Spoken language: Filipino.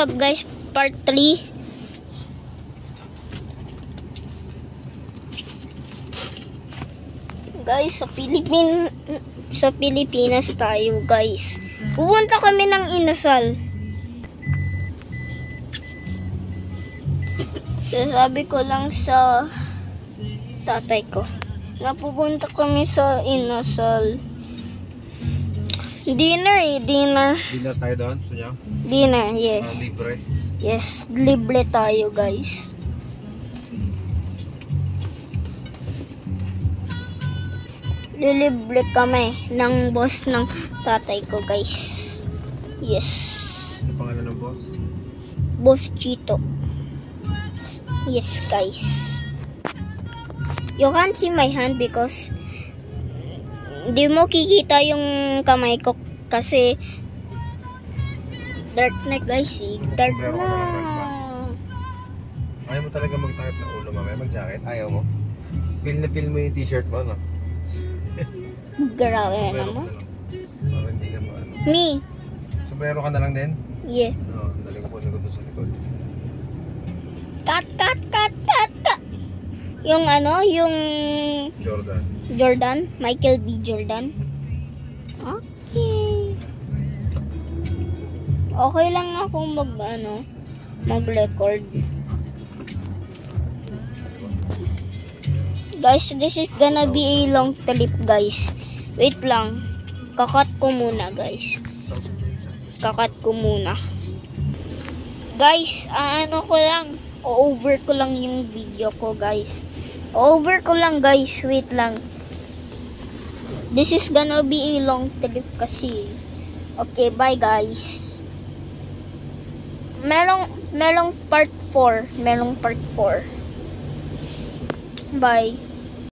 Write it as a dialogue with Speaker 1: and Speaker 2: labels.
Speaker 1: up guys, part 3. Guys, sa Pilipinas tayo guys. Pupunta kami ng Inasal. Sabi ko lang sa tatay ko na pupunta kami sa Inasal. Dinner.
Speaker 2: Dinner tayo doon sa inyo?
Speaker 1: Dinner, yes.
Speaker 2: Libre?
Speaker 1: Yes, libre tayo guys. Lilibre kami ng boss ng tatay ko guys. Yes.
Speaker 2: Ano pangalan ng boss?
Speaker 1: Boss Chito. Yes guys. You can't see my hand because hindi mo kikita yung kamay ko kasi dark na guys eh. Dark na.
Speaker 2: Ayaw mo talaga magtakip ng ulo mamaya, mag-jacket? Ayaw mo? Feel mo yung t-shirt mo, no?
Speaker 1: Grabe naman.
Speaker 2: Para hindi ka maano.
Speaker 1: Me.
Speaker 2: Sombrero ka na lang din?
Speaker 1: Yeah.
Speaker 2: Oo, dali ko po na doon sa likod.
Speaker 1: Cut. Yung ano, yung Jordan, Michael B. Jordan. Okay. Okay lang akong mag-record. Guys, this is gonna be a long trip, guys. Wait lang. Kakat ko muna, guys. Guys, over ko lang yung video ko, guys. Wait lang. This is gonna be a long trip kasi. Okay, bye, guys. Merong part 4. Bye.